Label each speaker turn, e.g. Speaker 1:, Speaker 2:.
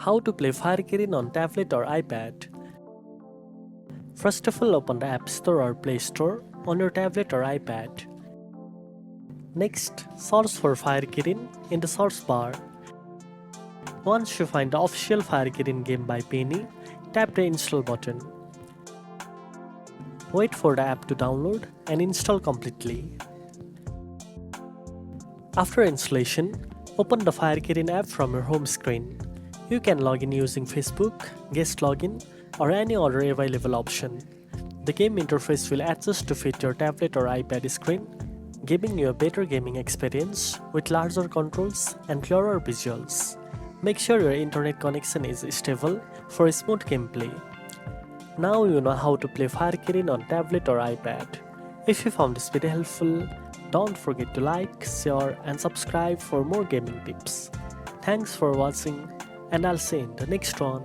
Speaker 1: How to play Fire Kirin on tablet or iPad. First of all, open the App Store or Play Store on your tablet or iPad. Next, search for Fire Kirin in the search bar. Once you find the official Fire Kirin game by Penny, tap the install button. Wait for the app to download and install completely. After installation, open the Fire Kirin app from your home screen. You can log in using Facebook, guest login, or any other available option. The game interface will adjust to fit your tablet or iPad screen, giving you a better gaming experience with larger controls and clearer visuals. Make sure your internet connection is stable for smooth gameplay. Now you know how to play Fire Kirin on tablet or iPad. If you found this video helpful, don't forget to like, share and subscribe for more gaming tips. Thanks for watching and I'll see you in the next one.